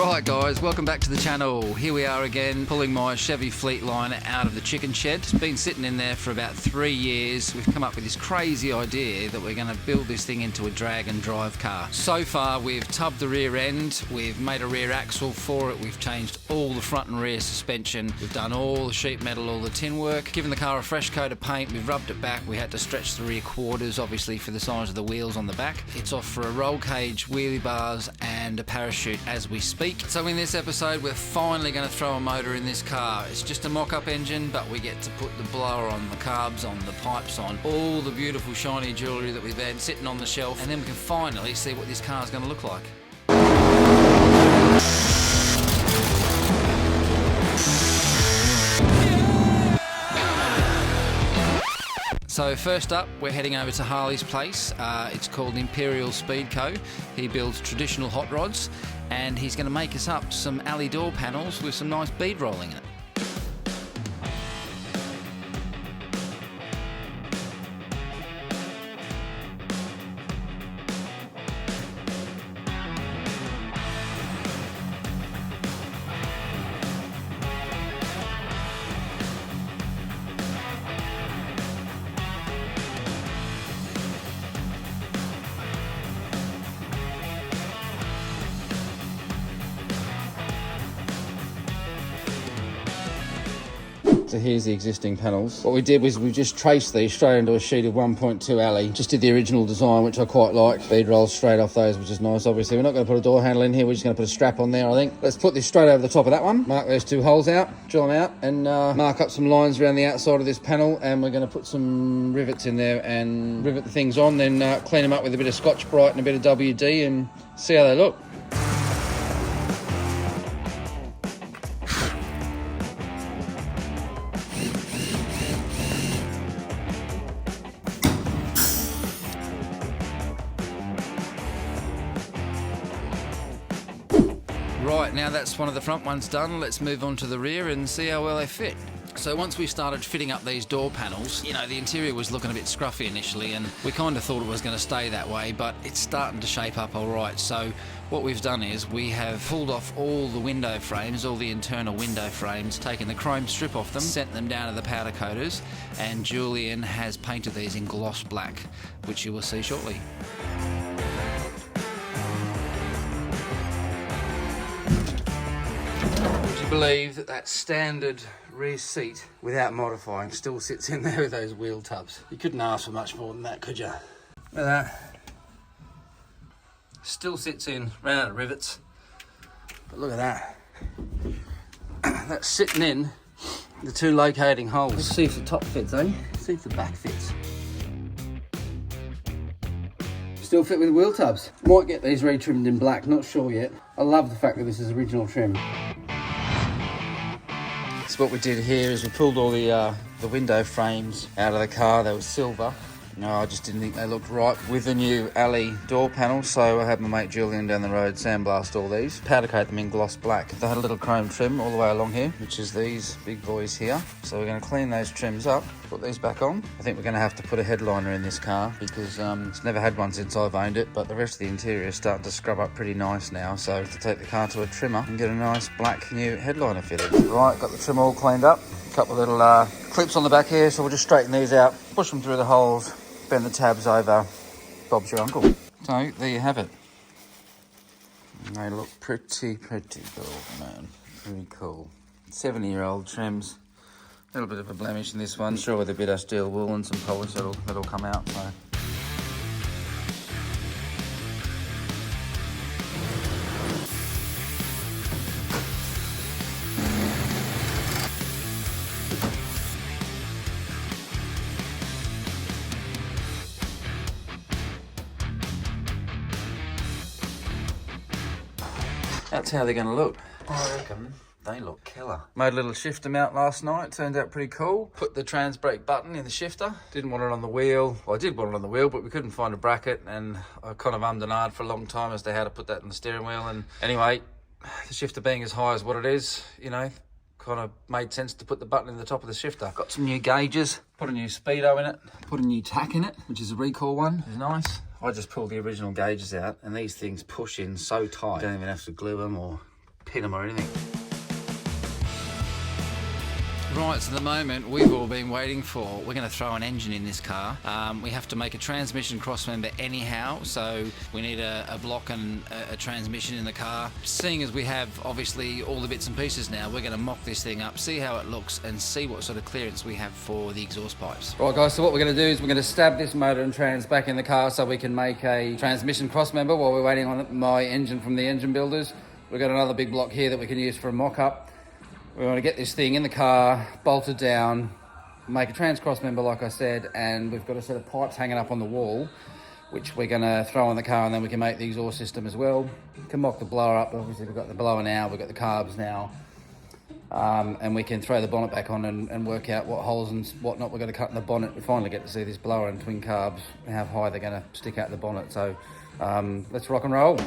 Right guys, welcome back to the channel. Here we are again, pulling my Chevy Fleetliner out of the chicken shed. It's been sitting in there for about 3 years. We've come up with this crazy idea that we're going to build this thing into a drag and drive car. So far we've tubbed the rear end, we've made a rear axle for it, we've changed all the front and rear suspension, we've done all the sheet metal, all the tin work, given the car a fresh coat of paint, we've rubbed it back, we had to stretch the rear quarters obviously for the size of the wheels on the back. It's off for a roll cage, wheelie bars and a parachute as we speak. So in this episode we're finally going to throw a motor in this car. It's just a mock-up engine, but we get to put the blower on, the carbs on, the pipes on, all the beautiful shiny jewellery that we've had sitting on the shelf, and then we can finally see what this car is going to look like. So first up, we're heading over to Harley's place. It's called Imperial Speed Co. He builds traditional hot rods, and he's going to make us up some alley door panels with some nice bead rolling in it. So here's the existing panels. What we did was we just traced these straight into a sheet of 1.2 alley. Just did the original design, which I quite like. Bead rolls straight off those, which is nice. Obviously, we're not going to put a door handle in here. We're just going to put a strap on there, I think. Let's put this straight over the top of that one. Mark those two holes out, drill them out, and mark up some lines around the outside of this panel. And we're going to put some rivets in there and rivet the things on, then clean them up with a bit of Scotch-Brite and a bit of WD and see how they look. Right, now that's one of the front ones done, let's move on to the rear and see how well they fit. So once we started fitting up these door panels, you know, the interior was looking a bit scruffy initially and we kind of thought it was going to stay that way, but it's starting to shape up all right. So what we've done is we have pulled off all the window frames, all the internal window frames, taken the chrome strip off them, sent them down to the powder coaters, and Julian has painted these in gloss black, which you will see shortly. Believe that that standard rear seat without modifying still sits in there with those wheel tubs. You couldn't ask for much more than that, could you? Look at that. Still sits in, ran out of rivets. But look at that. That's sitting in the two locating holes. Let's see if the top fits, eh? Let's see if the back fits. Still fit with wheel tubs. Might get these retrimmed in black, not sure yet. I love the fact that this is original trim. So what we did here is we pulled all the window frames out of the car. They were silver. No, I just didn't think they looked right with the new alley door panel, so I had my mate Julian down the road sandblast all these, powder coat them in gloss black. They had a little chrome trim all the way along here, which is these big boys here. So we're going to clean those trims up, put these back on. I think we're going to have to put a headliner in this car because it's never had one since I've owned it, but the rest of the interior is starting to scrub up pretty nice now. So I have to take the car to a trimmer and get a nice black new headliner fitted. Right, got the trim all cleaned up. A couple of little clips on the back here, so we'll just straighten these out, push them through the holes, bend the tabs over, Bob's your uncle. So there you have it. And they look pretty cool, man. Pretty cool. 70-year-old trims. A little bit of a blemish in this one. Sure, with a bit of steel wool and some polish that'll come out. So. That's how they're going to look. I reckon they look killer. Made a little shifter mount last night. Turned out pretty cool. Put the trans brake button in the shifter. Didn't want it on the wheel. Well, I did want it on the wheel, but we couldn't find a bracket. And I kind of ummed and ahed for a long time as to how to put that in the steering wheel. And anyway, the shifter being as high as what it is, you know, kind of made sense to put the button in the top of the shifter. Got some new gauges. Put a new speedo in it. Put a new tack in it, which is a Recall one. Which is nice. I just pulled the original gauges out, and these things push in so tight. You don't even have to glue them or pin them or anything. Right, so the moment we've all been waiting for, we're going to throw an engine in this car. We have to make a transmission crossmember anyhow, so we need a block and a transmission in the car. Seeing as we have obviously all the bits and pieces now, we're going to mock this thing up, see how it looks and see what sort of clearance we have for the exhaust pipes. Right guys, so what we're going to do is we're going to stab this motor and trans back in the car so we can make a transmission crossmember while we're waiting on my engine from the engine builders. We've got another big block here that we can use for a mock-up. We want to get this thing in the car, bolted down, make a trans cross member like I said, and we've got a set of pipes hanging up on the wall, which we're going to throw in the car, and then we can make the exhaust system as well. Can mock the blower up. Obviously we've got the blower now, we've got the carbs now, and we can throw the bonnet back on and work out what holes and whatnot we're going to cut in the bonnet. We finally get to see this blower and twin carbs, how high they're going to stick out the bonnet. So let's rock and roll.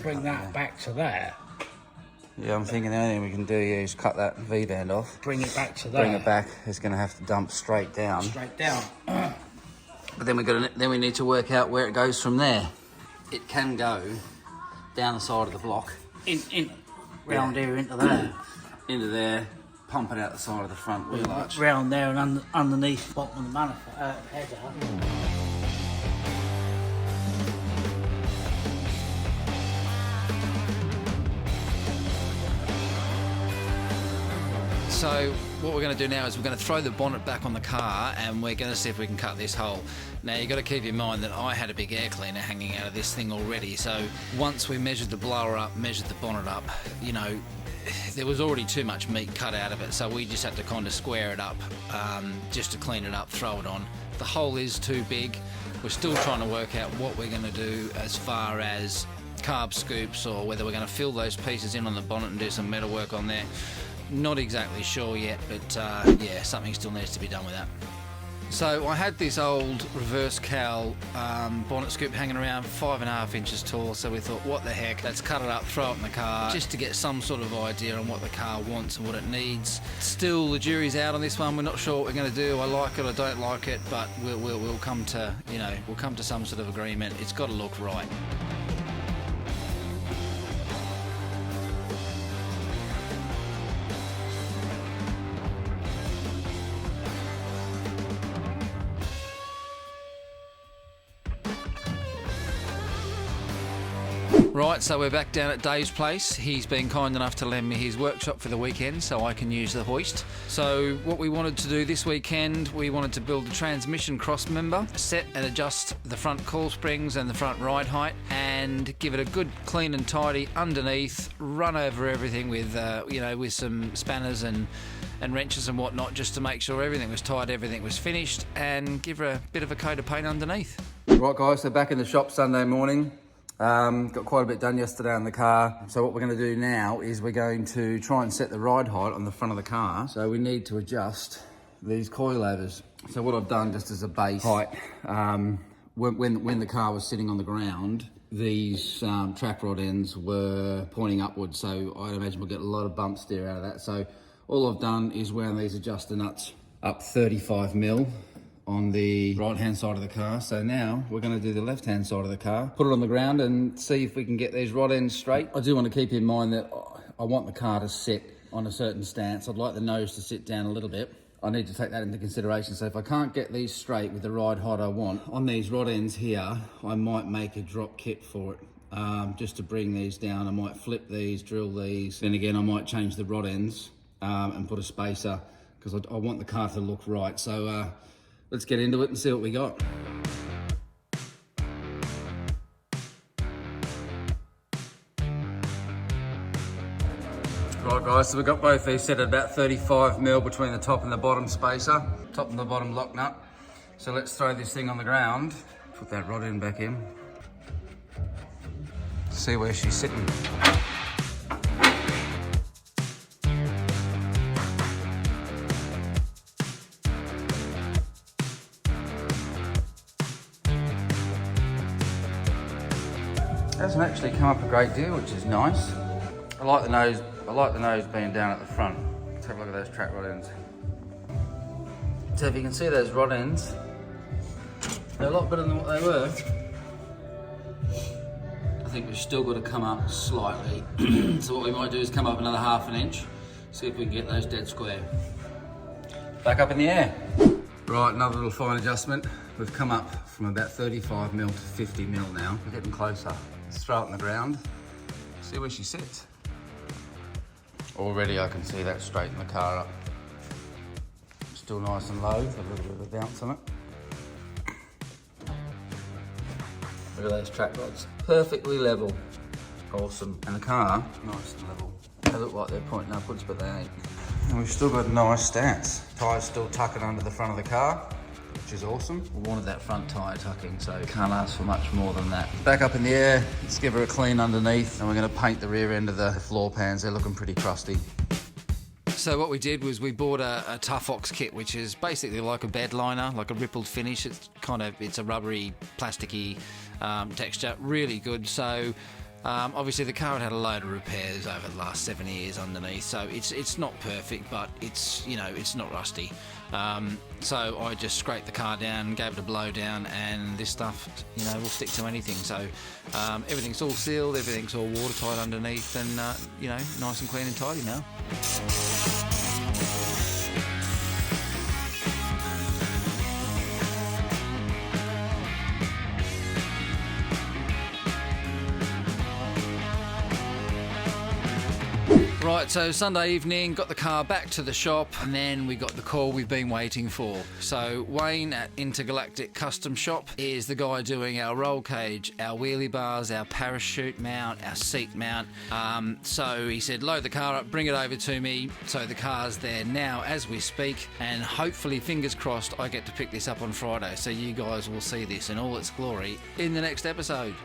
Bring that back to there. Yeah, I'm thinking the only thing we can do here is cut that V-band off. Bring it back to there. Bring it back. It's going to have to dump straight down. Straight down. But then we need to work out where it goes from there. It can go down the side of the block. Round here into there. Into there, pump it out the side of the front wheel arch. Round there and underneath the bottom of the manifold header. So what we're going to do now is we're going to throw the bonnet back on the car and we're going to see if we can cut this hole. Now you've got to keep in mind that I had a big air cleaner hanging out of this thing already, so once we measured the blower up, measured the bonnet up, you know, there was already too much meat cut out of it, so we just had to kind of square it up just to clean it up, throw it on. The hole is too big. We're still trying to work out what we're going to do as far as carb scoops or whether we're going to fill those pieces in on the bonnet and do some metal work on there. Not exactly sure yet, but yeah, something still needs to be done with that. So I had this old reverse cowl bonnet scoop hanging around 5.5 inches tall, so we thought, what the heck, let's cut it up, throw it in the car, just to get some sort of idea on what the car wants and what it needs. Still, the jury's out on this one. We're not sure what we're going to do. I like it, I don't like it, but we'll come to, you know, we'll come to some sort of agreement. It's got to look right. Right, so we're back down at Dave's place. He's been kind enough to lend me his workshop for the weekend so I can use the hoist. So what we wanted to do this weekend, we wanted to build a transmission cross member, set and adjust the front coil springs and the front ride height, and give it a good clean and tidy underneath, run over everything with, you know, with some spanners and wrenches and whatnot, just to make sure everything was tight, everything was finished, and give her a bit of a coat of paint underneath. Right guys, so back in the shop Sunday morning. Got quite a bit done yesterday on the car. So what we're going to do now is we're going to try and set the ride height on the front of the car. So we need to adjust these coilovers. So what I've done just as a base height, when the car was sitting on the ground, these track rod ends were pointing upwards. So I'd imagine we'll get a lot of bump steer out of that. So all I've done is wound these adjuster nuts up 35 mil on the right hand side of the car. So now we're going to do the left hand side of the car, put it on the ground and see if we can get these rod ends straight. I do want to keep in mind that I want the car to sit on a certain stance. I'd like the nose to sit down a little bit. I need to take that into consideration. So if I can't get these straight with the ride height I want, on these rod ends here, I might make a drop kit for it. Just to bring these down. I might flip these, drill these. Then again, I might change the rod ends and put a spacer, because I want the car to look right. So let's get into it and see what we got. Right guys, so we've got both these set at about 35mm between the top and the bottom spacer, top and the bottom lock nut. So let's throw this thing on the ground, put that rod end back in, see where she's sitting. Doesn't actually come up a great deal, which is nice. I like the nose being down at the front. Let's have a look at those track rod ends. So if you can see those rod ends, they're a lot better than what they were. I think we've still got to come up slightly. So what we might do is come up another 1/2 inch, see if we can get those dead square. Back up in the air. Right, another little fine adjustment. We've come up from about 35mm to 50mm now. We're getting closer. Let's throw it on the ground, see where she sits. Already I can see that straighten the car up. Still nice and low, a little bit of a bounce on it. Look at those track rods, perfectly level. Awesome. And the car, nice and level. They look like they're pointing upwards, but they ain't. And we've still got a nice stance. Tyre's still tucking under the front of the car, which is awesome. We wanted that front tyre tucking, so can't ask for much more than that. Back up in the air, let's give her a clean underneath, and we're gonna paint the rear end of the floor pans. They're looking pretty crusty. So what we did was we bought a Tough Ox kit, which is basically like a bed liner, like a rippled finish. It's a rubbery, plasticky texture, really good. So obviously the car had a load of repairs over the last 7 years underneath, so it's not perfect, but it's not rusty. So I just scraped the car down, gave it a blow down, and this stuff will stick to anything. So everything's all sealed, everything's all watertight underneath, and nice and clean and tidy now. Right, so Sunday evening, got the car back to the shop, and then we got the call we've been waiting for. So Wayne at Intergalactic Custom Shop is the guy doing our roll cage, our wheelie bars, our parachute mount, our seat mount. So he said, load the car up, bring it over to me. So the car's there now as we speak, and hopefully, fingers crossed, I get to pick this up on Friday. So you guys will see this in all its glory in the next episode.